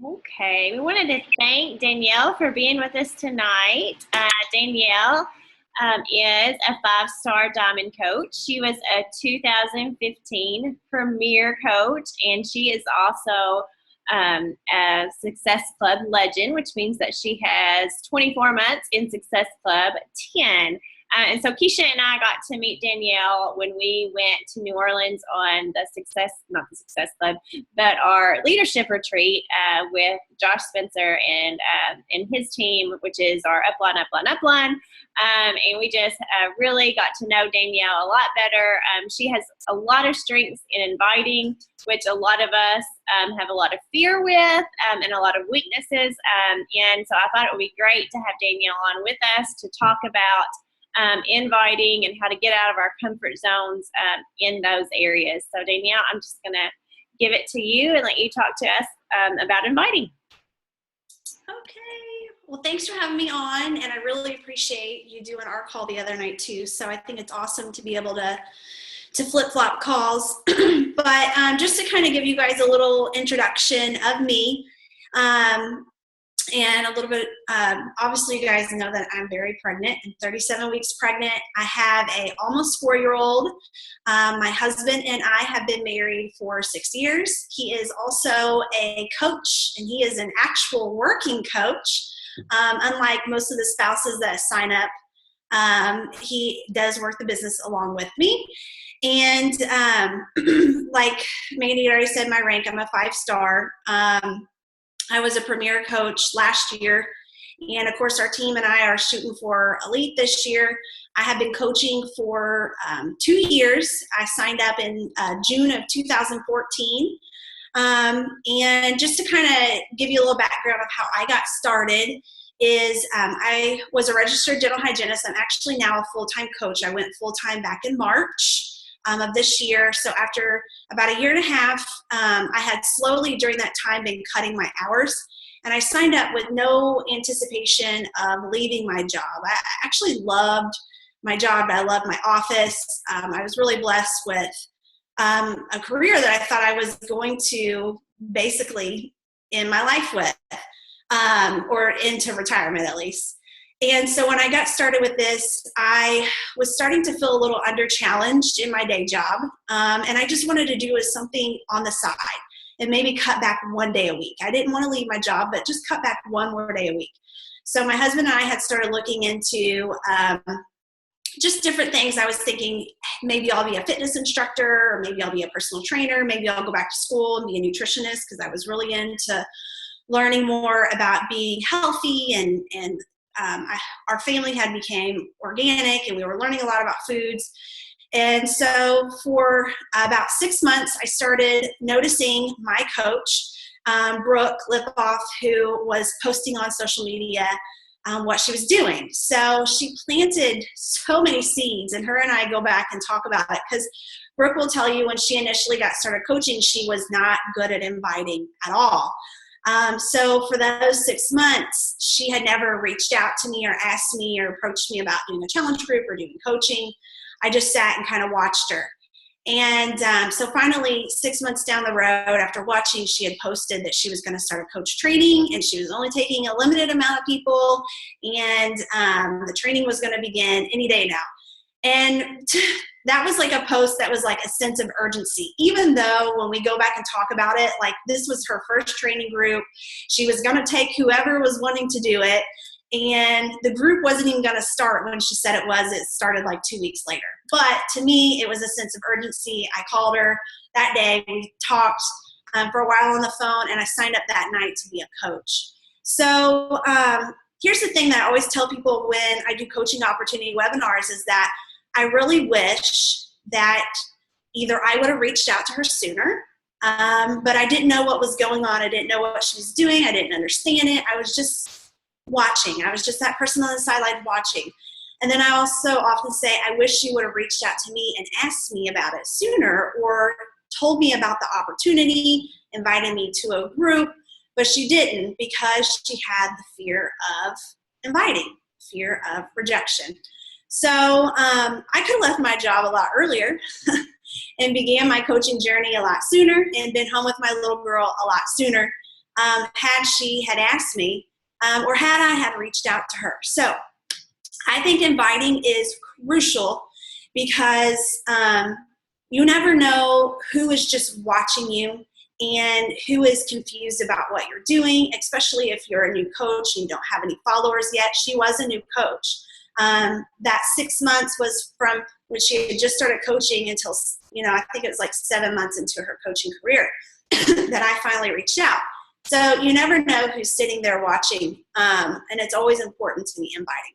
Okay, we wanted to thank Danielle for being with us tonight. Danielle is a five-star diamond coach. She was a 2015 Premier Coach, and she is also a Success Club legend, which means that she has 24 months in Success Club 10. And so Keisha and I got to meet Danielle when we went to New Orleans on the not the Success Club, but our leadership retreat with Josh Spencer and his team, which is our Upline. And we just really got to know Danielle a lot better. She has a lot of strengths in inviting, which a lot of us have a lot of fear with, and a lot of weaknesses. And so I thought it would be great to have Danielle on with us to talk about inviting and how to get out of our comfort zones in those areas. So Danielle, I'm just going to give it to you and let you talk to us about inviting. Okay. Well, thanks for having me on, and I really appreciate you doing our call the other night too. So I think it's awesome to be able to flip-flop calls. But just to kind of give you guys a little introduction of me, and a little bit, obviously you guys know that I'm very pregnant. I'm 37 weeks pregnant. I have a almost 4-year-old. My husband and I have been married for 6 years. He is also a coach, and he is an actual working coach. Unlike most of the spouses that sign up, he does work the business along with me. And like Mandy already said, my rank, I'm a 5-star. I was a Premier Coach last year, and of course our team and I are shooting for Elite this year. I have been coaching for 2 years. I signed up in June of 2014. And just to kind of give you a little background of how I got started is I was a registered dental hygienist. I'm actually now a full-time coach. I went full-time back in March of this year. So after about 1.5 years, I had slowly during that time been cutting my hours, and I signed up with no anticipation of leaving my job. I actually loved my job. I loved my office. I was really blessed with a career that I thought I was going to basically end my life with, or into retirement at least. And so when I got started with this, I was starting to feel a little under-challenged in my day job. And I just wanted to do something on the side and maybe cut back 1 day a week. I didn't want to leave my job, but just cut back one more day a week. So my husband and I had started looking into just different things. I was thinking maybe I'll be a fitness instructor, or maybe I'll be a personal trainer. Maybe I'll go back to school and be a nutritionist, because I was really into learning more about being healthy, and our family had became organic, and we were learning a lot about foods. And so for about 6 months, I started noticing my coach, Brooke Lipoff, who was posting on social media what she was doing. So she planted so many seeds, and her and I go back and talk about it, because Brooke will tell you when she initially got started coaching, she was not good at inviting at all. So for those 6 months, she had never reached out to me or asked me or approached me about doing a challenge group or doing coaching. I just sat and kind of watched her. And so finally, 6 months down the road, after watching, she had posted that she was going to start a coach training, and she was only taking a limited amount of people, and the training was going to begin any day now. And that was like a post that was like a sense of urgency, even though when we go back and talk about it, like this was her first training group. She was going to take whoever was wanting to do it. And the group wasn't even going to start when she said it was. It started like 2 weeks later. But to me, it was a sense of urgency. I called her that day. We talked for a while on the phone, and I signed up that night to be a coach. So here's the thing that I always tell people when I do coaching opportunity webinars is that I really wish that either I would have reached out to her sooner, but I didn't know what was going on. I didn't know what she was doing. I didn't understand it. I was just watching. I was just that person on the sideline watching. And then I also often say, I wish she would have reached out to me and asked me about it sooner, or told me about the opportunity, invited me to a group, but she didn't, because she had the fear of inviting, fear of rejection. So I could have left my job a lot earlier and began my coaching journey a lot sooner, and been home with my little girl a lot sooner. had she had asked me, or had I had reached out to her. So I think inviting is crucial because you never know who is just watching you and who is confused about what you're doing, especially if you're a new coach and you don't have any followers yet. She was a new coach. That 6 months was from when she had just started coaching until, I think it was like 7 months into her coaching career that I finally reached out. So you never know who's sitting there watching, and it's always important to be inviting.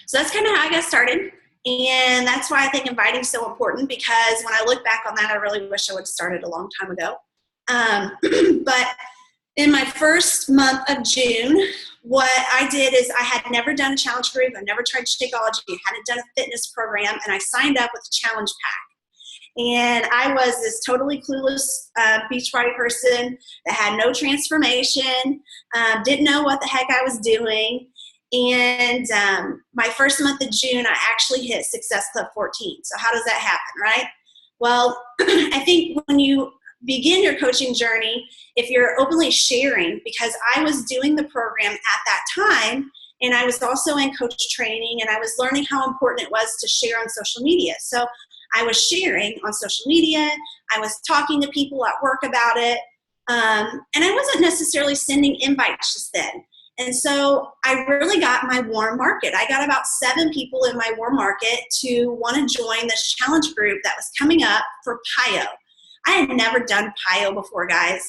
So that's kind of how I got started, and that's why I think inviting is so important, because when I look back on that, I really wish I would have started a long time ago. But in my first month of June, what I did is I had never done a challenge group. I never tried Shakeology. I hadn't done a fitness program, and I signed up with a challenge pack. And I was this totally clueless Beachbody person that had no transformation, didn't know what the heck I was doing. And my first month of June, I actually hit Success Club 14. So how does that happen, right? Well, I think when you begin your coaching journey, if you're openly sharing, because I was doing the program at that time, and I was also in coach training, and I was learning how important it was to share on social media. So I was sharing on social media, I was talking to people at work about it, and I wasn't necessarily sending invites just then. And so I really got my warm market. I got about 7 people in my warm market to want to join this challenge group that was coming up for PIO. I had never done PIO before, guys.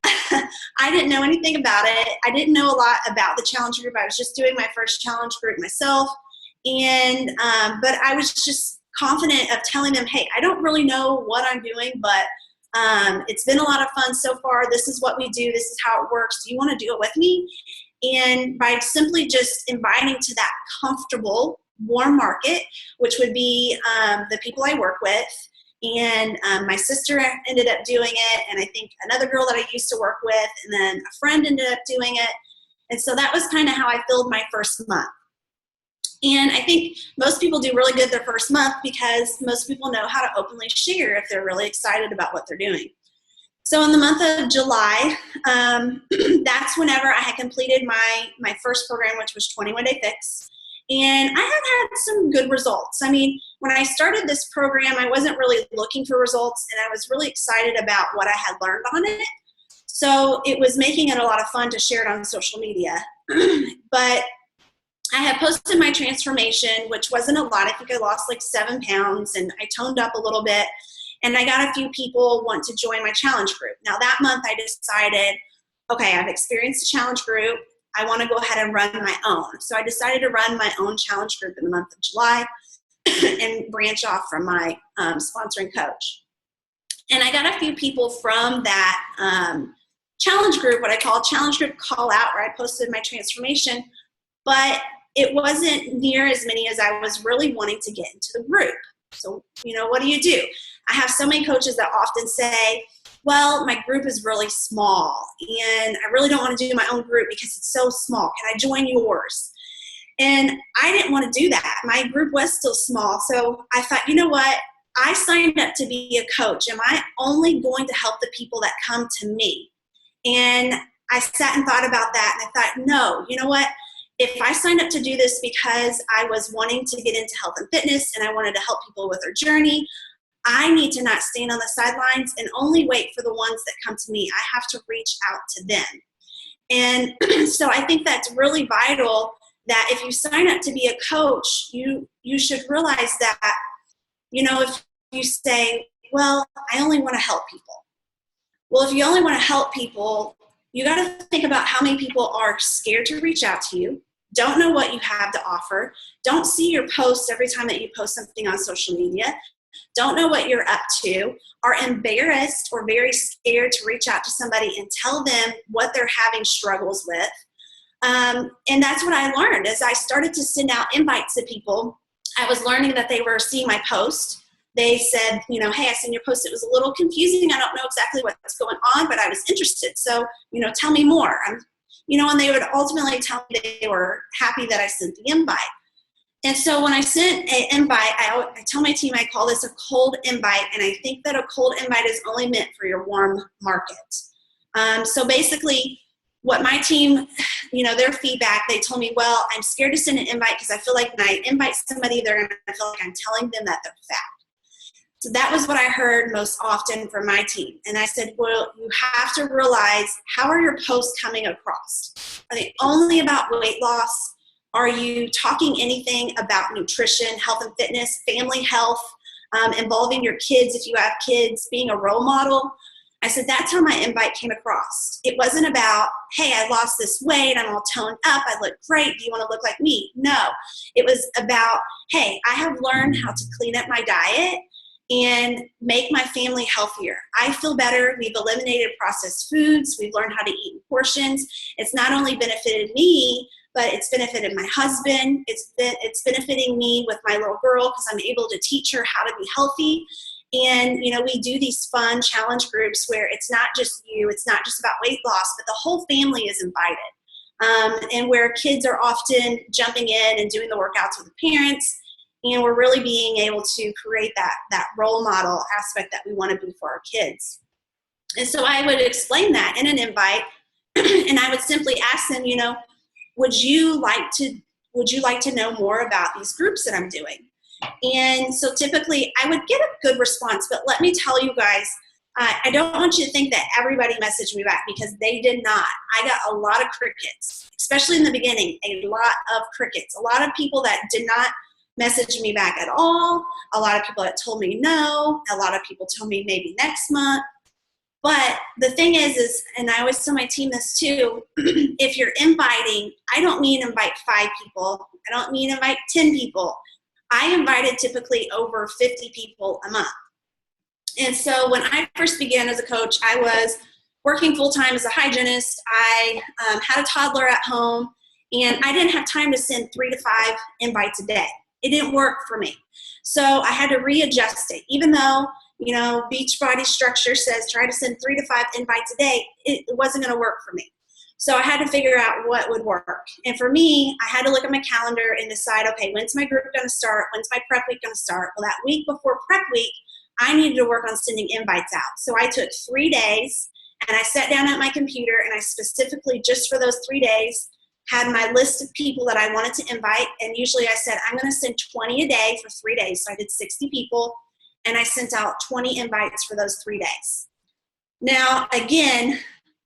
I didn't know anything about it. I didn't know a lot about the challenge group. I was just doing my first challenge group myself. And but I was just confident of telling them, hey, I don't really know what I'm doing, but it's been a lot of fun so far. This is what we do. This is how it works. Do you want to do it with me? And by simply just inviting to that comfortable, warm market, which would be the people I work with, and my sister ended up doing it, and I think another girl that I used to work with, and then a friend ended up doing it. And so that was kind of how I filled my first month. And I think most people do really good their first month because most people know how to openly share if they're really excited about what they're doing. So in the month of July, that's whenever I had completed my first program, which was 21 Day Fix. And I had some good results. I mean, when I started this program, I wasn't really looking for results, and I was really excited about what I had learned on it. So it was making it a lot of fun to share it on social media. But I had posted my transformation, which wasn't a lot. I think I lost like 7 pounds, and I toned up a little bit. And I got a few people want to join my challenge group. Now that month I decided, okay, I've experienced a challenge group. I want to go ahead and run my own. So I decided to run my own challenge group in the month of July and branch off from my sponsoring coach. And I got a few people from that challenge group, what I call challenge group call out, where I posted my transformation, but it wasn't near as many as I was really wanting to get into the group. So, what do? I have so many coaches that often say, well, my group is really small, and I really don't want to do my own group because it's so small. Can I join yours? And I didn't want to do that. My group was still small. So I thought, you know what? I signed up to be a coach. Am I only going to help the people that come to me? And I sat and thought about that, and I thought, no, you know what? If I signed up to do this because I was wanting to get into health and fitness and I wanted to help people with their journey, I need to not stand on the sidelines and only wait for the ones that come to me. I have to reach out to them. And so I think that's really vital, that if you sign up to be a coach, you should realize that, if you say, well, I only want to help people. Well, if you only want to help people, you got to think about how many people are scared to reach out to you, don't know what you have to offer, don't see your posts every time that you post something on social media, don't know what you're up to, are embarrassed or very scared to reach out to somebody and tell them what they're having struggles with. And that's what I learned as I started to send out invites to people. I was learning that they were seeing my post. They said, hey, I seen your post. It was a little confusing. I don't know exactly what's going on, but I was interested. So, tell me more. And they would ultimately tell me they were happy that I sent the invite. And so when I sent an invite, I tell my team I call this a cold invite, and I think that a cold invite is only meant for your warm market. So basically, what my team, their feedback, they told me, well, I'm scared to send an invite because I feel like when I invite somebody, they're going to feel like I'm telling them that they're fat. So that was what I heard most often from my team. And I said, well, you have to realize, how are your posts coming across? Are they only about weight loss? Are you talking anything about nutrition, health and fitness, family health, involving your kids if you have kids, being a role model? I said, that's how my invite came across. It wasn't about, hey, I lost this weight, I'm all toned up, I look great, do you want to look like me? No, it was about, hey, I have learned how to clean up my diet and make my family healthier. I feel better. We've eliminated processed foods. We've learned how to eat in portions. It's not only benefited me, but it's benefited my husband. It's benefiting me with my little girl because I'm able to teach her how to be healthy. And, we do these fun challenge groups where it's not just you, it's not just about weight loss, but the whole family is invited. And where kids are often jumping in and doing the workouts with the parents. And we're really being able to create that role model aspect that we want to be for our kids. And so I would explain that in an invite, and I would simply ask them, would you like to know more about these groups that I'm doing? And so typically I would get a good response, but let me tell you guys, I don't want you to think that everybody messaged me back, because they did not. I got a lot of crickets, especially in the beginning, a lot of crickets, a lot of people that did not message me back at all, a lot of people that told me no, a lot of people told me maybe next month. But the thing is, and I always tell my team this too, if you're inviting, I don't mean invite 5 people, I don't mean invite 10 people. I invited typically over 50 people a month. And so when I first began as a coach, I was working full-time as a hygienist. I had a toddler at home, and I didn't have time to send 3 to 5 invites a day. It didn't work for me. So I had to readjust it. Even though, Beachbody structure says try to send 3 to 5 invites a day, it wasn't going to work for me. So I had to figure out what would work. And for me, I had to look at my calendar and decide, okay, when's my group going to start? When's my prep week going to start? Well, that week before prep week, I needed to work on sending invites out. So I took 3 days, and I sat down at my computer, and I specifically, just for those 3 days, had my list of people that I wanted to invite. And usually I said, I'm going to send 20 a day for 3 days. So I did 60 people, and I sent out 20 invites for those 3 days. Now, again,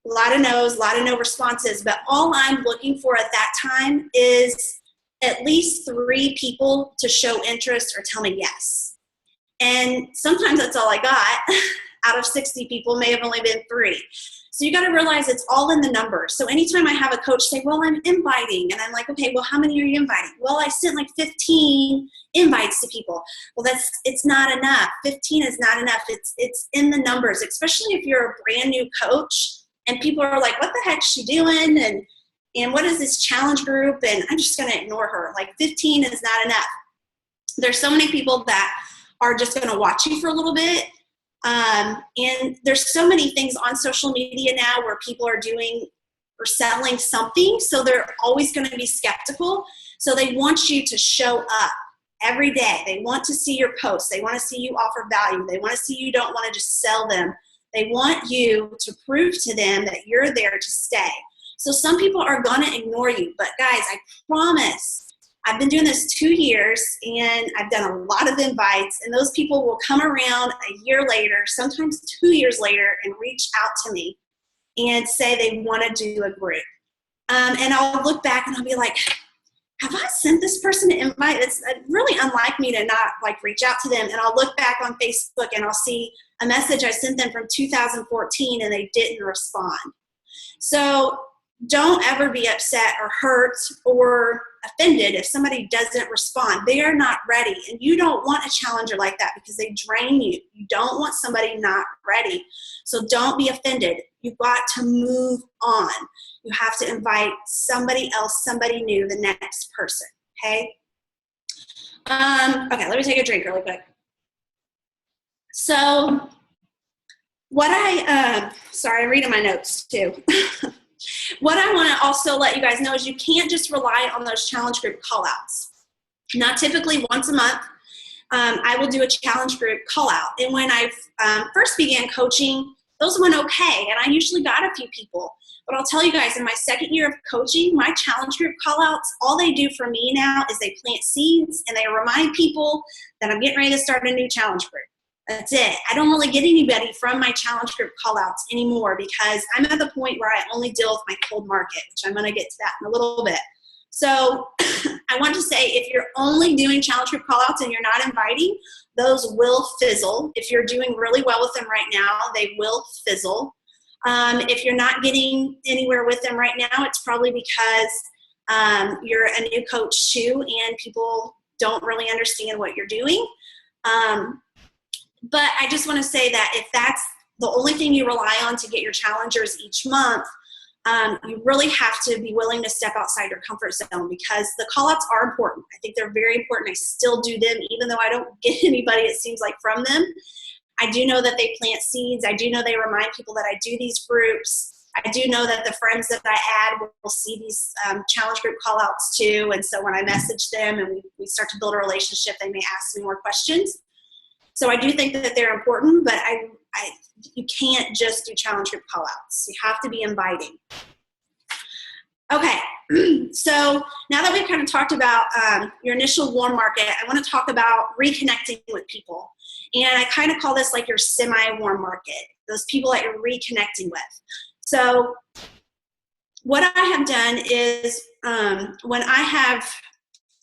a lot of no's, a lot of no responses, but all I'm looking for at that time is at least 3 people to show interest or tell me yes. And sometimes that's all I got. Out of 60 people, may have only been 3. So you got to realize it's all in the numbers. So anytime I have a coach say, well, I'm inviting, and I'm like, okay, well, how many are you inviting? Well, I sent like 15 invites to people. Well, it's not enough. 15 is not enough. It's in the numbers, especially if you're a brand new coach and people are like, what the heck's she doing? And what is this challenge group? And I'm just going to ignore her. Like 15 is not enough. There's so many people that are just going to watch you for a little bit. And there's so many things on social media now where people are doing or selling something. So they're always going to be skeptical. So they want you to show up every day. They want to see your posts. They want to see you offer value. They want to see you don't want to just sell them. They want you to prove to them that you're there to stay. So some people are going to ignore you. But guys, I promise, I've been doing this 2 years, and I've done a lot of invites, and those people will come around a year later, sometimes 2 years later, and reach out to me and say they want to do a group. And I'll look back and I'll be like, have I sent this person an invite? It's really unlike me to not reach out to them. And I'll look back on Facebook and I'll see a message I sent them from 2014 and they didn't respond. So don't ever be upset or hurt or offended if somebody doesn't respond. They are not ready. And you don't want a challenger like that because they drain you. You don't want somebody not ready. So don't be offended. You've got to move on. You have to invite somebody else, somebody new, the next person. Okay? Okay, let me take a drink really quick. So what sorry, I'm reading my notes too. What I want to also let you guys know is you can't just rely on those challenge group callouts. Now, typically once a month, I will do a challenge group call out. And when I first began coaching, those went okay. And I usually got a few people. But I'll tell you guys, in my second year of coaching, my challenge group callouts, all they do for me now is they plant seeds and they remind people that I'm getting ready to start a new challenge group. That's it. I don't really get anybody from my challenge group callouts anymore because I'm at the point where I only deal with my cold market, which I'm going to get to that in a little bit. So I want to say, if you're only doing challenge group callouts and you're not inviting, those will fizzle. If you're doing really well with them right now, they will fizzle. If you're not getting anywhere with them right now, it's probably because you're a new coach too and people don't really understand what you're doing. But I just want to say that if that's the only thing you rely on to get your challengers each month, you really have to be willing to step outside your comfort zone because the callouts are important. I think they're very important. I still do them, even though I don't get anybody, it seems like, from them. I do know that they plant seeds. I do know they remind people that I do these groups. I do know that the friends that I add will see these challenge group callouts too. And so when I message them and we start to build a relationship, they may ask me more questions. So I do think that they're important, but you can't just do challenge group callouts. You have to be inviting. Okay, so now that we've kind of talked about your initial warm market, I want to talk about reconnecting with people. And I kind of call this like your semi-warm market, those people that you're reconnecting with. So what I have done is when I have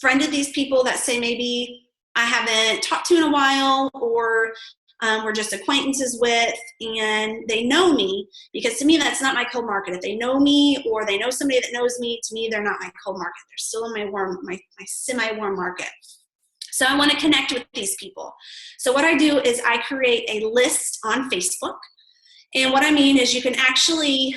friended these people that say maybe I haven't talked to in a while or we're just acquaintances with and they know me, because to me that's not my cold market. If they know me or they know somebody that knows me, to me they're not my cold market. They're still in my semi-warm market. So I want to connect with these people. So what I do is I create a list on Facebook. And what I mean is you can actually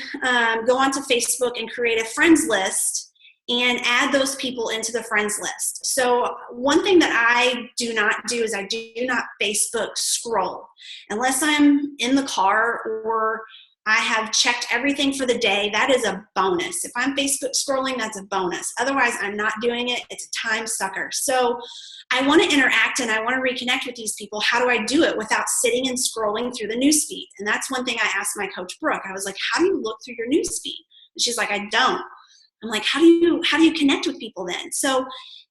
go onto Facebook and create a friends list and add those people into the friends list. So one thing that I do not do is I do not Facebook scroll. Unless I'm in the car or I have checked everything for the day, that is a bonus. If I'm Facebook scrolling, that's a bonus. Otherwise, I'm not doing it. It's a time sucker. So I want to interact and I want to reconnect with these people. How do I do it without sitting and scrolling through the newsfeed? And that's one thing I asked my coach, Brooke. I was like, how do you look through your newsfeed? And she's like, I don't. I'm like, how do you connect with people then? So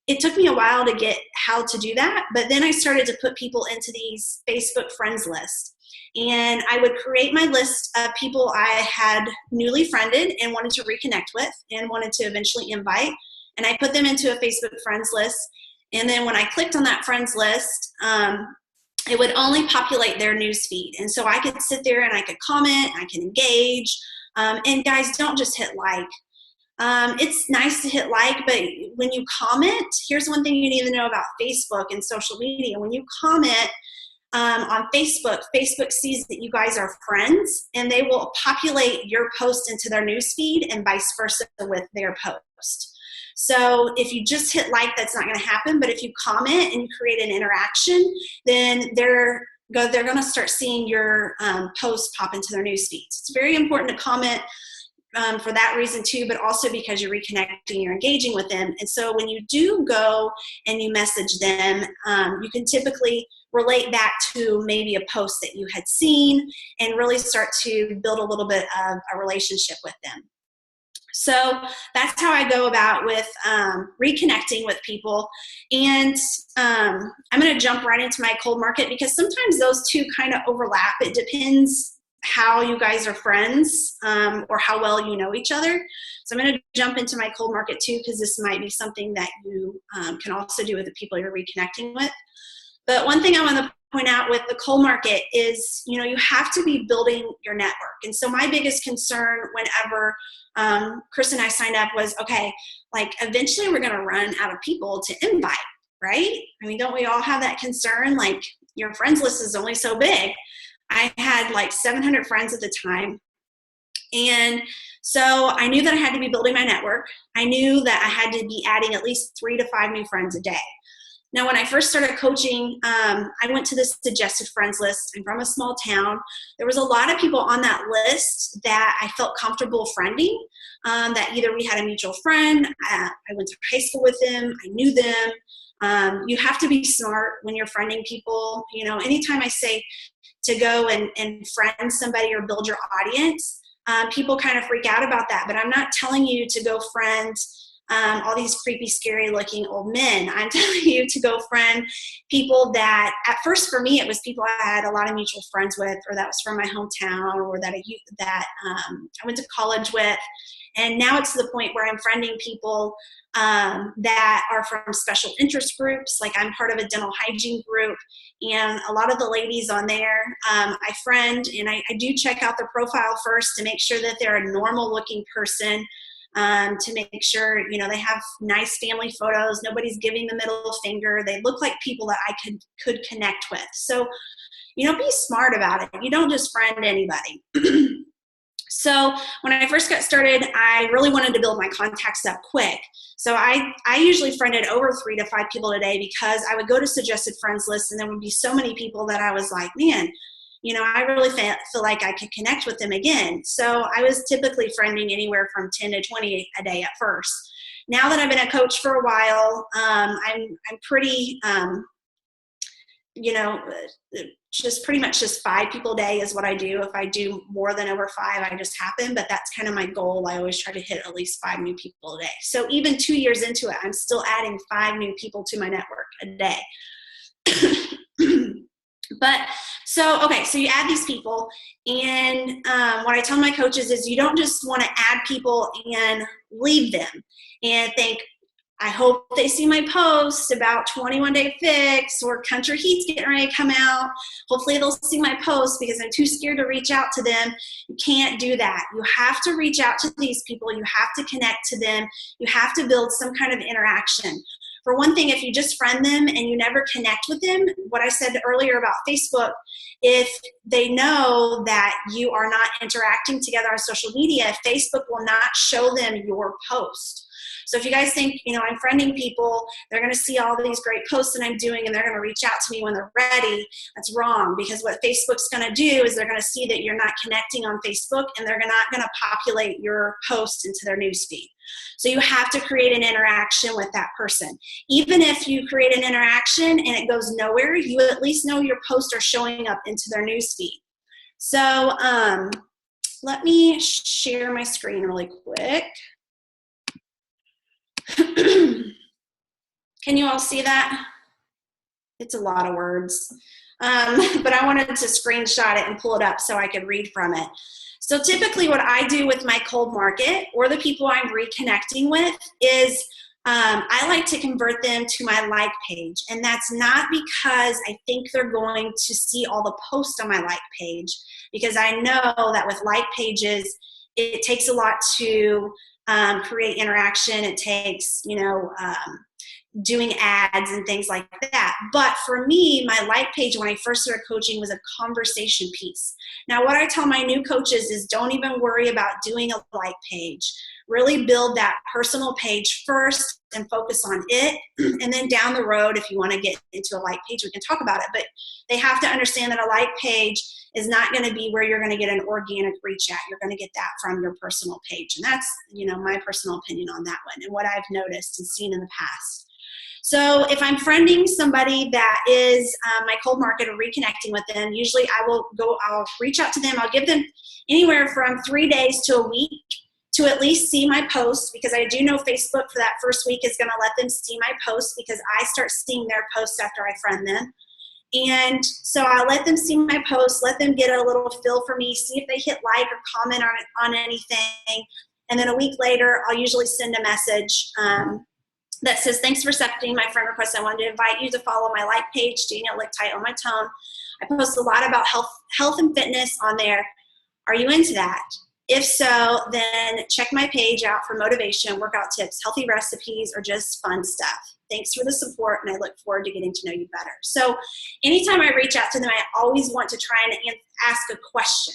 it took me a while to get how to do that. But then I started to put people into these Facebook friends lists. And I would create my list of people I had newly friended and wanted to reconnect with and wanted to eventually invite. And I put them into a Facebook friends list. And then when I clicked on that friends list, it would only populate their news feed. And so I could sit there and I could comment, I can engage. And guys, don't just hit like. It's nice to hit like, but when you comment, here's one thing you need to know about Facebook and social media. When you comment on Facebook, Facebook sees that you guys are friends and they will populate your post into their newsfeed and vice versa with their post. So if you just hit like, that's not going to happen. But if you comment and create an interaction, then they're going to start seeing your post pop into their newsfeeds. It's very important to comment for that reason too, but also because you're reconnecting, you're engaging with them. And so when you do go and you message them, you can typically relate back to maybe a post that you had seen and really start to build a little bit of a relationship with them. So that's how I go about with reconnecting with people. And I'm going to jump right into my cold market because sometimes those two kind of overlap. It depends how you guys are friends or how well you know each other. So I'm going to jump into my cold market too, because this might be something that you can also do with the people you're reconnecting with. But one thing I want to point out with the cold market is, you have to be building your network. And so my biggest concern whenever Chris and I signed up was, okay, like eventually we're going to run out of people to invite, right? I mean, don't we all have that concern? Like your friends list is only so big. I had like 700 friends at the time. And so I knew that I had to be building my network. I knew that I had to be adding at least 3 to 5 new friends a day. Now, when I first started coaching, I went to this suggested friends list. I'm from a small town. There was a lot of people on that list that I felt comfortable friending, that either we had a mutual friend, I went to high school with them, I knew them. You have to be smart when you're friending people. Anytime I say, to go and friend somebody or build your audience, people kind of freak out about that. But I'm not telling you to go friend all these creepy, scary looking old men. I'm telling you to go friend people that, at first for me, it was people I had a lot of mutual friends with, or that was from my hometown, or that I went to college with. And now it's to the point where I'm friending people that are from special interest groups. Like, I'm part of a dental hygiene group, and a lot of the ladies on there I friend, and I do check out their profile first to make sure that they're a normal looking person, to make sure, they have nice family photos, nobody's giving the middle finger, they look like people that I could connect with. So, be smart about it. You don't just friend anybody. So when I first got started, I really wanted to build my contacts up quick. So I usually friended over 3 to 5 people a day, because I would go to suggested friends lists, and there would be so many people that I was like, man, I really feel like I could connect with them again. So I was typically friending anywhere from 10 to 20 a day at first. Now that I've been a coach for a while, I'm pretty, just pretty much just 5 people a day is what I do. If I do more than over 5, I just happen, but that's kind of my goal. I always try to hit at least 5 new people a day. So even 2 years into it, I'm still adding 5 new people to my network a day. So you add these people, and what I tell my coaches is, you don't just want to add people and leave them and think, I hope they see my post about 21 Day Fix or Country Heat's getting ready to come out. Hopefully they'll see my post because I'm too scared to reach out to them. You can't do that. You have to reach out to these people. You have to connect to them. You have to build some kind of interaction. For one thing, if you just friend them and you never connect with them, what I said earlier about Facebook, if they know that you are not interacting together on social media, Facebook will not show them your post. So if you guys think, I'm friending people, they're going to see all these great posts that I'm doing, and they're going to reach out to me when they're ready, that's wrong. Because what Facebook's going to do is they're going to see that you're not connecting on Facebook, and they're not going to populate your post into their newsfeed. So you have to create an interaction with that person. Even if you create an interaction and it goes nowhere, you at least know your posts are showing up into their newsfeed. So let me share my screen really quick. Can you all see that? It's a lot of words, but I wanted to screenshot it and pull it up so I could read from it. So typically what I do with my cold market, or the people I'm reconnecting with, is I like to convert them to my like page. And that's not because I think they're going to see all the posts on my like page, because I know that with like pages, it takes a lot to create interaction. It takes, doing ads and things like that. But for me, my like page when I first started coaching was a conversation piece. Now, what I tell my new coaches is, don't even worry about doing a like page. Really build that personal page first and focus on it. And then down the road, if you want to get into a like page, we can talk about it. But they have to understand that a like page is not going to be where you're going to get an organic reach at. You're going to get that from your personal page. And that's, my personal opinion on that one and what I've noticed and seen in the past. So if I'm friending somebody that is my cold market or reconnecting with them, usually I'll reach out to them. I'll give them anywhere from 3 days to a week to at least see my posts, because I do know Facebook for that first week is going to let them see my posts, because I start seeing their posts after I friend them. And so I'll let them see my posts, let them get a little feel for me, see if they hit like or comment on anything. And then a week later, I'll usually send a message that says, thanks for accepting my friend request. I wanted to invite you to follow my like page, Danielle Lickteig on my tone. I post a lot about health and fitness on there. Are you into that? If so, then check my page out for motivation, workout tips, healthy recipes, or just fun stuff. Thanks for the support, and I look forward to getting to know you better. So anytime I reach out to them, I always want to try and ask a question.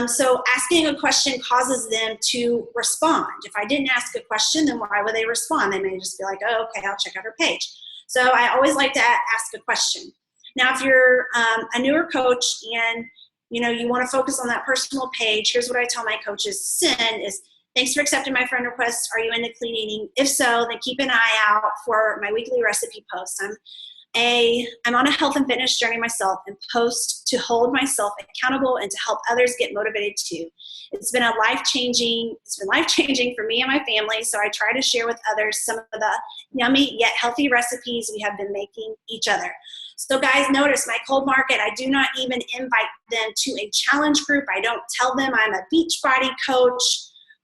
So asking a question causes them to respond. If I didn't ask a question, then why would they respond? They may just be like, oh, okay, I'll check out her page. So I always like to ask a question. Now, if you're a newer coach and you want to focus on that personal page, here's what I tell my coaches to send is, thanks for accepting my friend request. Are you into clean eating? If so, then keep an eye out for my weekly recipe posts. I'm on a health and fitness journey myself and post to hold myself accountable and to help others get motivated too. It's been life-changing for me and my family, so I try to share with others some of the yummy yet healthy recipes we have been making each other. So guys, notice my cold market, I do not even invite them to a challenge group. I don't tell them I'm a Beachbody coach.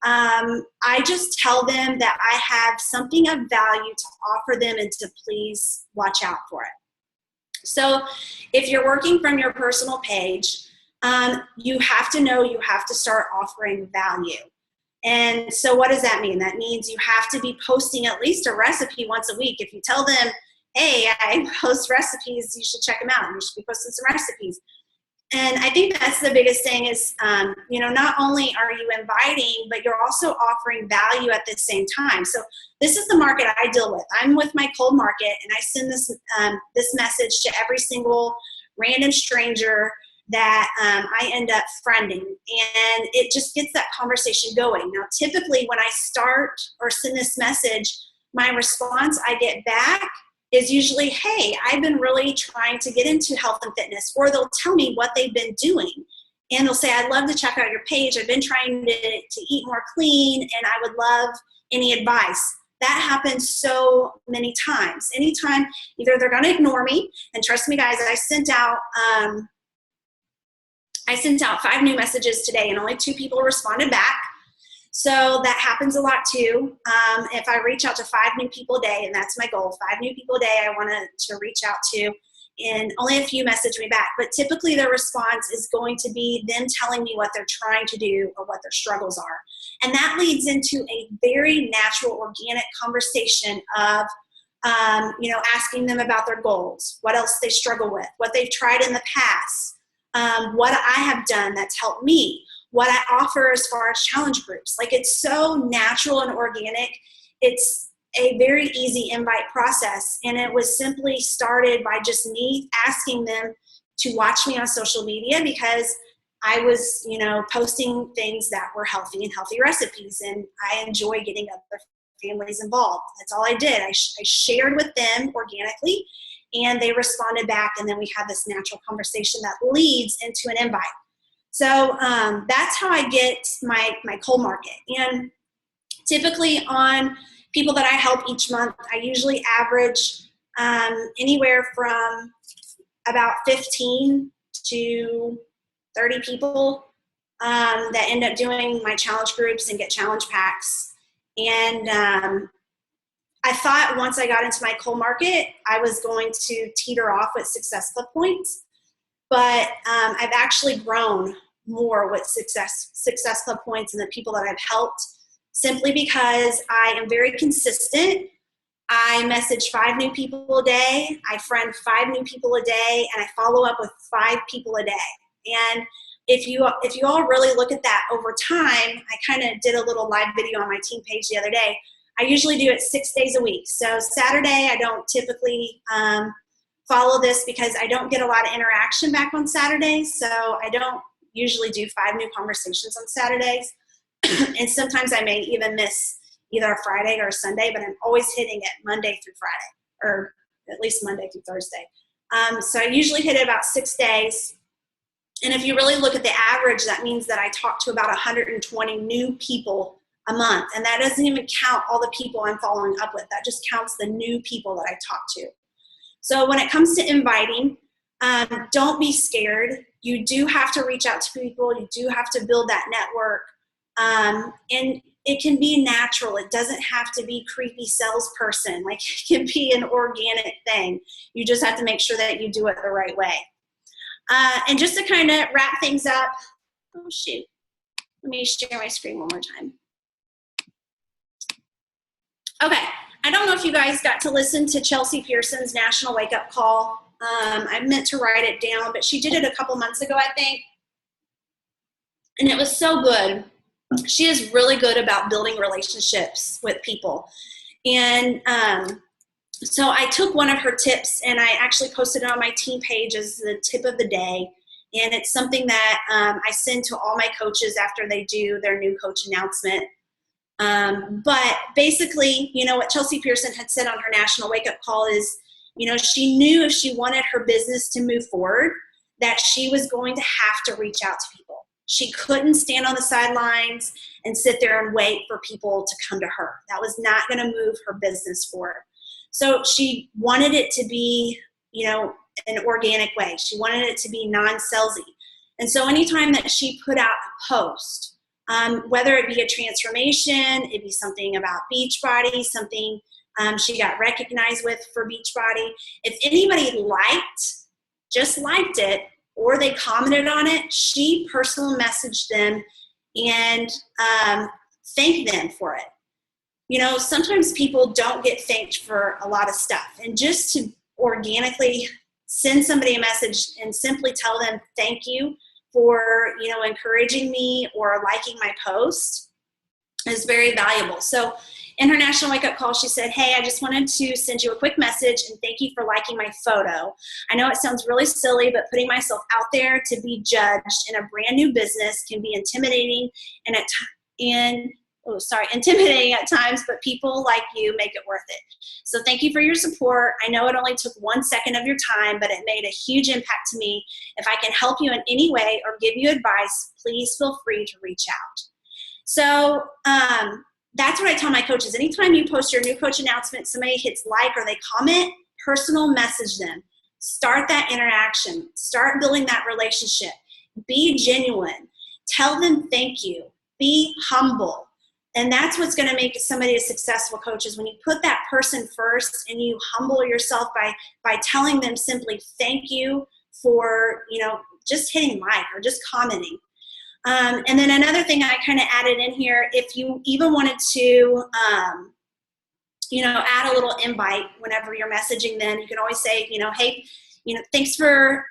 I just tell them that I have something of value to offer them and to please watch out for it. So if you're working from your personal page, you have to know you have to start offering value. And so what does that mean? That means you have to be posting at least a recipe once a week. If you tell them, hey, I post recipes, you should check them out. You should be posting some recipes. And I think that's the biggest thing is, not only are you inviting, but you're also offering value at the same time. So this is the market I deal with. I'm with my cold market, and I send this message to every single random stranger that I end up friending. And it just gets that conversation going. Now, typically when I start or send this message, my response I get back is usually, hey, I've been really trying to get into health and fitness, or they'll tell me what they've been doing. And they'll say, I'd love to check out your page. I've been trying to eat more clean, and I would love any advice. That happens so many times. Anytime, either they're gonna ignore me, and trust me guys, I sent out 5 new messages today, and only 2 people responded back. So that happens a lot too. If I reach out to 5 new people a day, and that's my goal, 5 new people a day I want to reach out to, and only a few message me back. But typically their response is going to be them telling me what they're trying to do or what their struggles are. And that leads into a very natural, organic conversation of, asking them about their goals, what else they struggle with, what they've tried in the past, what I have done that's helped me, what I offer as far as challenge groups. Like, it's so natural and organic. It's a very easy invite process. And it was simply started by just me asking them to watch me on social media, because I was, posting things that were healthy and healthy recipes. And I enjoy getting other families involved. That's all I did. I shared with them organically, and they responded back. And then we had this natural conversation that leads into an invite. So that's how I get my cold market. And typically on people that I help each month, I usually average anywhere from about 15 to 30 people that end up doing my challenge groups and get challenge packs. And I thought once I got into my cold market, I was going to teeter off with Success Club points. But I've actually grown more with Success Club points and the people that I've helped, simply because I am very consistent. I message 5 new people a day. I friend 5 new people a day, and I follow up with 5 people a day. And if you all really look at that over time, I kind of did a little live video on my team page the other day. I usually do it 6 days a week. So Saturday, I don't typically follow this because I don't get a lot of interaction back on Saturdays. So I don't usually do 5 new conversations on Saturdays. And sometimes I may even miss either a Friday or a Sunday, but I'm always hitting it Monday through Friday, or at least Monday through Thursday. So I usually hit it about 6 days. And if you really look at the average, that means that I talk to about 120 new people a month. And that doesn't even count all the people I'm following up with. That just counts the new people that I talk to. So when it comes to inviting, don't be scared. You do have to reach out to people. You do have to build that network. And it can be natural. It doesn't have to be creepy salesperson. Like, it can be an organic thing. You just have to make sure that you do it the right way. And just to kind of wrap things up, oh shoot, let me share my screen one more time. Okay, I don't know if you guys got to listen to Chelsea Pearson's National Wake Up Call. I meant to write it down, but she did it a couple months ago, I think. And it was so good. She is really good about building relationships with people. And so I took one of her tips, and I actually posted it on my team page as the tip of the day. And it's something that I send to all my coaches after they do their new coach announcement. But basically, what Chelsea Pearson had said on her National Wake Up Call is, She knew if she wanted her business to move forward, that she was going to have to reach out to people. She couldn't stand on the sidelines and sit there and wait for people to come to her. That was not going to move her business forward. So she wanted it to be, an organic way. She wanted it to be non-salesy. And so anytime that she put out a post, whether it be a transformation, it be something about Beachbody, something she got recognized with for Beachbody, if anybody just liked it, or they commented on it, she personally messaged them and thanked them for it. Sometimes people don't get thanked for a lot of stuff. And just to organically send somebody a message and simply tell them thank you for, encouraging me or liking my post is very valuable. So in her National Wake Up Call, she said, hey, I just wanted to send you a quick message and thank you for liking my photo. I know it sounds really silly, but putting myself out there to be judged in a brand new business can be intimidating intimidating at times, but people like you make it worth it. So thank you for your support. I know it only took 1 second of your time, but it made a huge impact to me. If I can help you in any way or give you advice, please feel free to reach out. So that's what I tell my coaches. Anytime you post your new coach announcement, somebody hits like or they comment, personal message them. Start that interaction. Start building that relationship. Be genuine. Tell them thank you. Be humble. And that's what's going to make somebody a successful coach, is when you put that person first and you humble yourself by telling them simply thank you for, just hitting like or just commenting. And then another thing I kind of added in here, if you even wanted to, add a little invite whenever you're messaging them, you can always say, hey, thanks for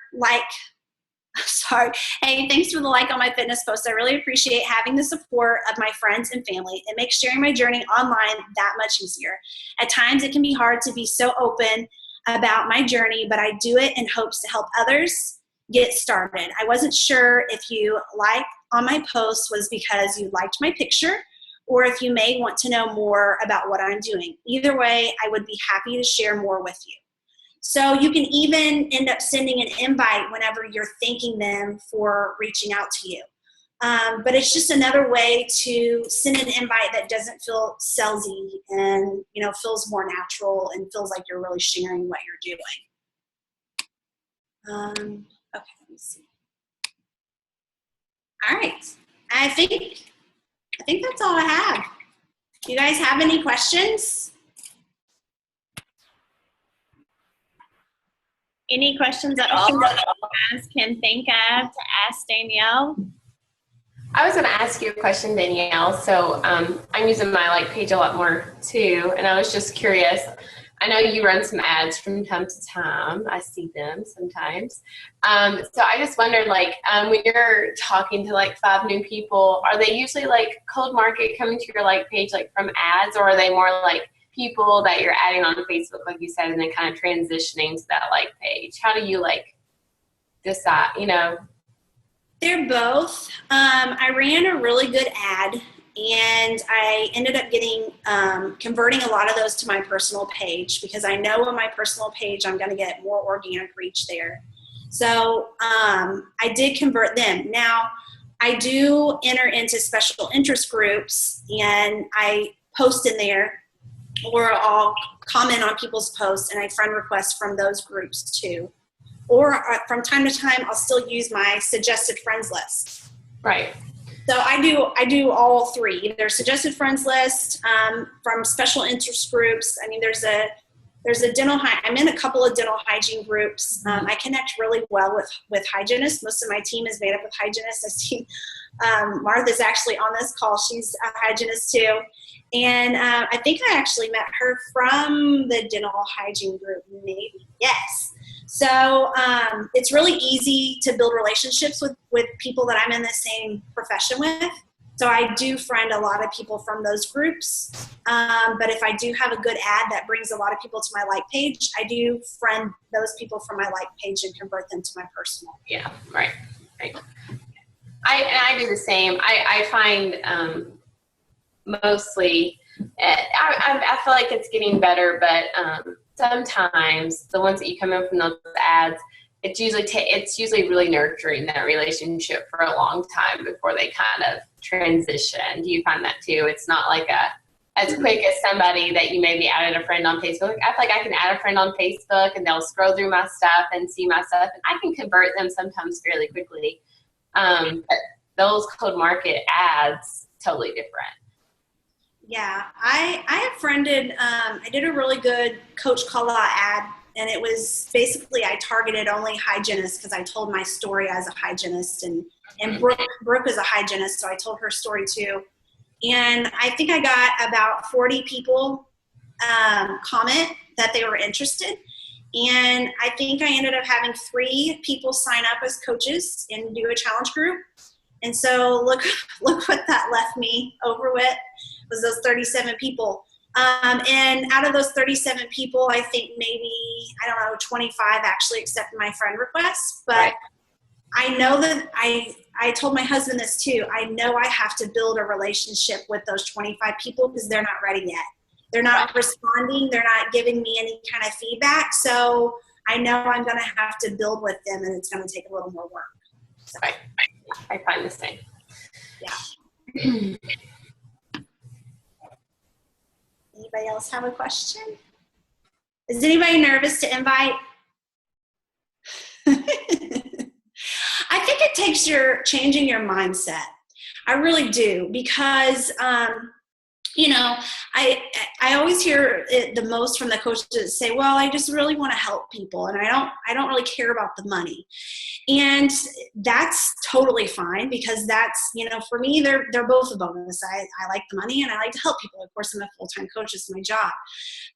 hey, thanks for the like on my fitness post. I really appreciate having the support of my friends and family. It makes sharing my journey online that much easier. At times it can be hard to be so open about my journey, but I do it in hopes to help others get started. I wasn't sure if you like on my post was because you liked my picture, or if you may want to know more about what I'm doing. Either way, I would be happy to share more with you. So you can even end up sending an invite whenever you're thanking them for reaching out to you. But it's just another way to send an invite that doesn't feel salesy and, feels more natural and feels like you're really sharing what you're doing. Okay, let me see. All right. I think that's all I have. Do you guys have any questions? Any questions at all that you guys can think of to ask Danielle? I was going to ask you a question, Danielle. So I'm using my page a lot more too, and I was just curious. I know you run some ads from time to time. I see them sometimes. So I just wondered, when you're talking to 5 new people, are they usually cold market coming to your page from ads, or are they more people that you're adding on Facebook, like you said, and then kind of transitioning to that page? How do you decide, They're both. I ran a really good ad, and I ended up getting converting a lot of those to my personal page, because I know on my personal page I'm going to get more organic reach there. So I did convert them. Now, I do enter into special interest groups, and I post in there, or I'll comment on people's posts, and I friend request from those groups too. Or from time to time, I'll still use my suggested friends list. Right. So I do all 3. Either suggested friends list, from special interest groups. I mean, there's a I'm in a couple of dental hygiene groups. I connect really well with hygienists. Most of my team is made up of hygienists. I see Martha's actually on this call. She's a hygienist too. And I think I actually met her from the dental hygiene group, maybe. Yes. So it's really easy to build relationships with people that I'm in the same profession with. So I do friend a lot of people from those groups. But if I do have a good ad that brings a lot of people to my like page, I do friend those people from my like page and convert them to my personal. Yeah, right. I do the same. I find mostly, I feel like it's getting better, but sometimes the ones that you come in from those ads, it's usually really nurturing that relationship for a long time before they kind of transition. Do you find that too? It's not like as quick as somebody that you maybe added a friend on Facebook. I feel like I can add a friend on Facebook and they'll scroll through my stuff and see my stuff, and I can convert them sometimes fairly quickly. But those cold market ads, totally different. Yeah, I have friended, I did a really good Coach Callout ad, and it was basically I targeted only hygienists because I told my story as a hygienist, and Brooke is a hygienist, so I told her story too. And I think I got about 40 people comment that they were interested. And I think I ended up having 3 people sign up as coaches and do a challenge group. And so look what that left me over with, was those 37 people. And out of those 37 people, I think maybe, 25 actually accepted my friend request. But right. I know that I told my husband this too. I know I have to build a relationship with those 25 people because they're not ready yet. They're not responding. They're not giving me any kind of feedback. So I know I'm going to have to build with them, and it's going to take a little more work. So. Right. I find the same. Yeah. Anybody else have a question? Is anybody nervous to invite? I think it takes changing your mindset. I really do, because I always hear it the most from the coaches that say, well, I just really want to help people, and I don't really care about the money. And that's totally fine, because that's, for me, they're both a bonus. I like the money and I like to help people. Of course, I'm a full-time coach. It's my job.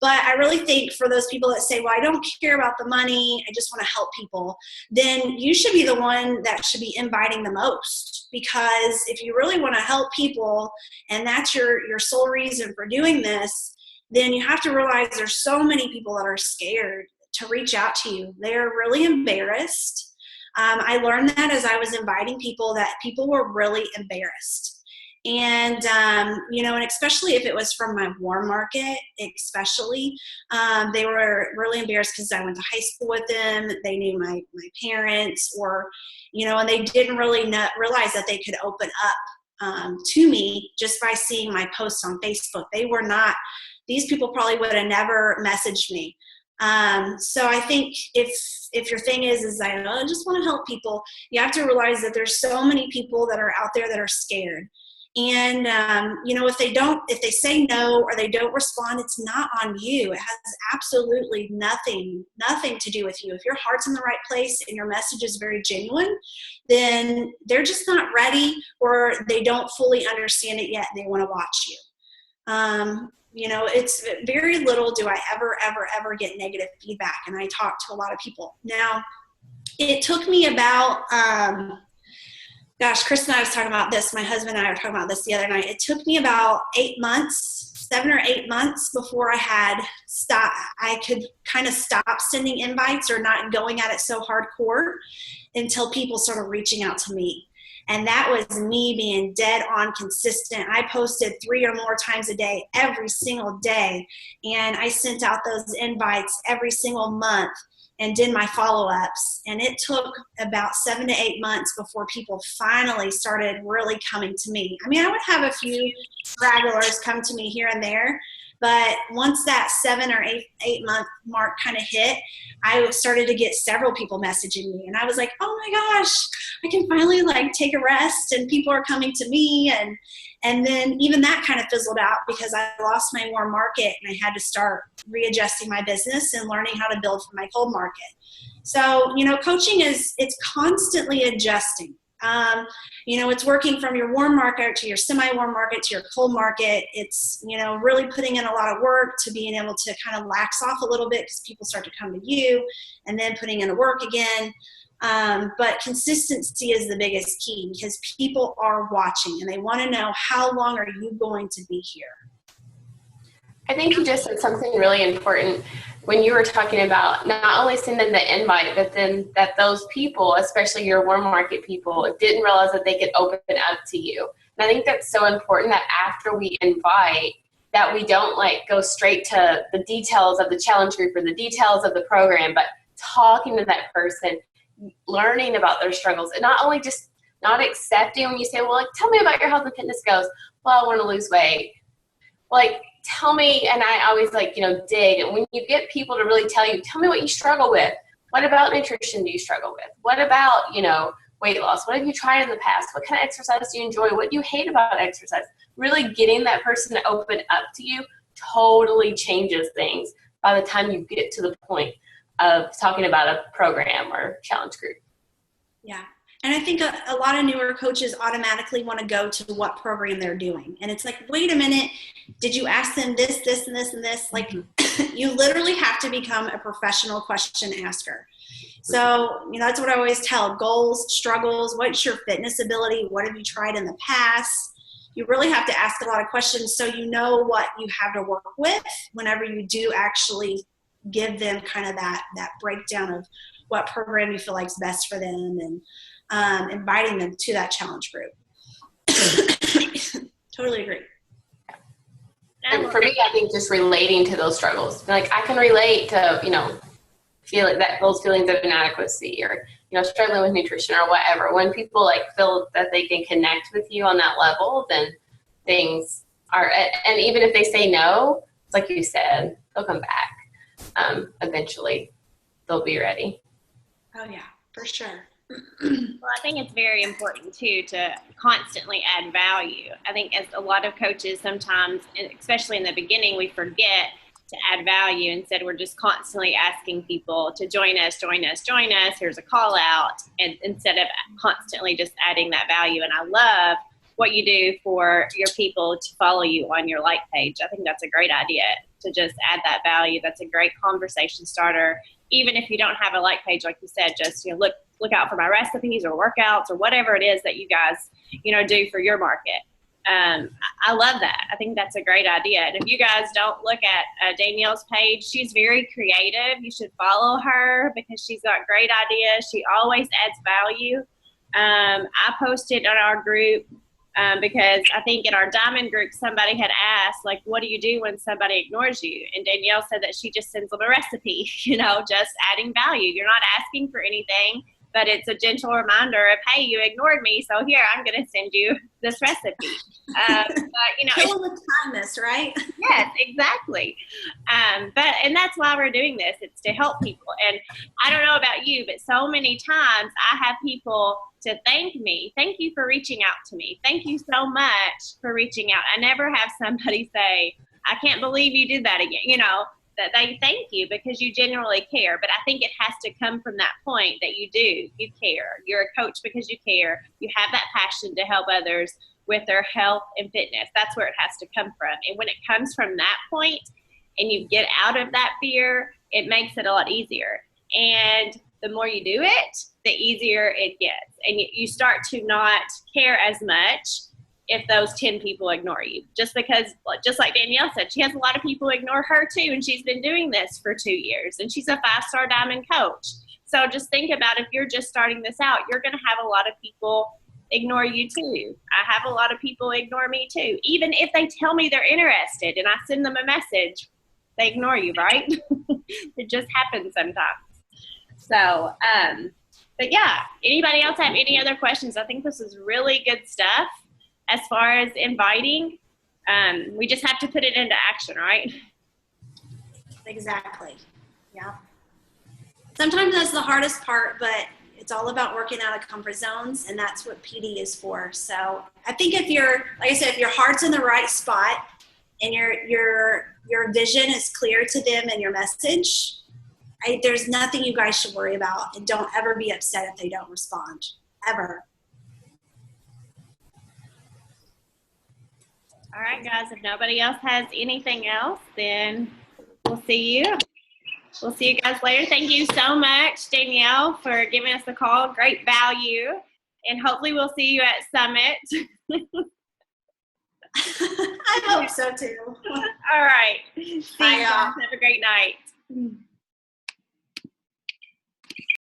But I really think for those people that say, well, I don't care about the money, I just want to help people, then you should be the one that should be inviting the most. Because if you really want to help people and that's your sole reason for doing this, then you have to realize there's so many people that are scared to reach out to you. They're really embarrassed. I learned that as I was inviting people, that people were really embarrassed. And, and especially if it was from my warm market, they were really embarrassed because I went to high school with them. They knew my parents, or, and they didn't really realize that they could open up to me just by seeing my posts on Facebook. These people probably would have never messaged me. So I think if your thing is I just want to help people, you have to realize that there's so many people that are out there that are scared. And, if they say no or they don't respond, it's not on you. It has absolutely nothing to do with you. If your heart's in the right place and your message is very genuine, then they're just not ready, or they don't fully understand it yet and they want to watch you. It's very little do I ever get negative feedback. And I talk to a lot of people. Now, it took me about, Chris and I was talking about this. My husband and I were talking about this the other night. It took me about 7 or 8 months before I could kind of stop sending invites or not going at it so hardcore until people started reaching out to me. And that was me being dead on consistent. I posted 3 or more times a day, every single day. And I sent out those invites every single month and did my follow-ups. And it took about 7 to 8 months before people finally started really coming to me. I mean, I would have a few stragglers come to me here and there. But once that 7 or 8 month mark kind of hit, I started to get several people messaging me. And I was like, oh my gosh, I can finally take a rest and people are coming to me. And then even that kind of fizzled out because I lost my warm market and I had to start readjusting my business and learning how to build from my cold market. So, coaching it's constantly adjusting. It's working from your warm market to your semi-warm market to your cold market. It's, really putting in a lot of work to being able to kind of lax off a little bit because people start to come to you, and then putting in the work again. But consistency is the biggest key because people are watching and they want to know, how long are you going to be here? I think you just said something really important when you were talking about not only sending the invite, but then that those people, especially your warm market people, didn't realize that they could open up to you. And I think that's so important that after we invite, that we don't like go straight to the details of the challenge group or the details of the program, but talking to that person, learning about their struggles, and not only just not accepting when you say, well, like, tell me about your health and fitness goals. Well, I want to lose weight. Like, tell me, and I always like, dig. And when you get people to really tell me what you struggle with. What about nutrition do you struggle with? What about, weight loss? What have you tried in the past? What kind of exercise do you enjoy? What do you hate about exercise? Really getting that person to open up to you totally changes things by the time you get to the point of talking about a program or challenge group. Yeah. And I think a lot of newer coaches automatically want to go to what program they're doing. And it's like, wait a minute, did you ask them this, this, and this, and this? Like, you literally have to become a professional question asker. So, that's what I always tell. Goals, struggles, what's your fitness ability? What have you tried in the past? You really have to ask a lot of questions so you know what you have to work with whenever you do actually give them kind of that breakdown of what program you feel like is best for them, and inviting them to that challenge group. Totally agree. And for me, I think just relating to those struggles. Like, I can relate to, those feelings of inadequacy, or, struggling with nutrition or whatever. When people feel that they can connect with you on that level, then things are, and even if they say no, it's like you said, they'll come back. Eventually they'll be ready. Oh yeah, for sure. Well, I think it's very important too to constantly add value. I think as a lot of coaches sometimes, especially in the beginning, we forget to add value. Instead, we're just constantly asking people to join us. Here's a call out. And instead of constantly just adding that value. And I love what you do for your people to follow you on your like page. I think that's a great idea to just add that value. That's a great conversation starter. Even if you don't have a like page, like you said, just, look out for my recipes or workouts or whatever it is that you guys, do for your market. I love that. I think that's a great idea. And if you guys don't look at Danielle's page, she's very creative. You should follow her because she's got great ideas. She always adds value. I posted on our group because I think in our diamond group, somebody had asked, what do you do when somebody ignores you? And Danielle said that she just sends them a recipe, just adding value. You're not asking for anything, but it's a gentle reminder of, hey, you ignored me, so here, I'm going to send you this recipe. But, kill with kindness, right? Yes, exactly. And that's why we're doing this. It's to help people. And I don't know about you, but so many times I have people to thank me. Thank you for reaching out to me. Thank you so much for reaching out. I never have somebody say, I can't believe you did that again, that they thank you because you genuinely care. But I think it has to come from that point that you care. You're a coach because you care. You have that passion to help others with their health and fitness. That's where it has to come from. And when it comes from that point and you get out of that fear, it makes it a lot easier. And the more you do it, the easier it gets. And you start to not care as much if those 10 people ignore you. Just because, just like Danielle said, she has a lot of people ignore her too, and she's been doing this for 2 years, and she's a 5-star diamond coach. So just think about, if you're just starting this out, you're going to have a lot of people ignore you too. I have a lot of people ignore me too. Even if they tell me they're interested and I send them a message, they ignore you, right? It just happens sometimes. So, but yeah, anybody else have any other questions? I think this is really good stuff. As far as inviting, we just have to put it into action, right? Exactly. Yeah. Sometimes that's the hardest part, but it's all about working out of comfort zones, and that's what PD is for. So I think if your heart's in the right spot and your vision is clear to them and your message, there's nothing you guys should worry about, and don't ever be upset if they don't respond, ever. All right, guys, if nobody else has anything else, then we'll see you. We'll see you guys later. Thank you so much, Danielle, for giving us a call. Great value. And hopefully we'll see you at Summit. I hope so, too. All right. See you guys. Have a great night.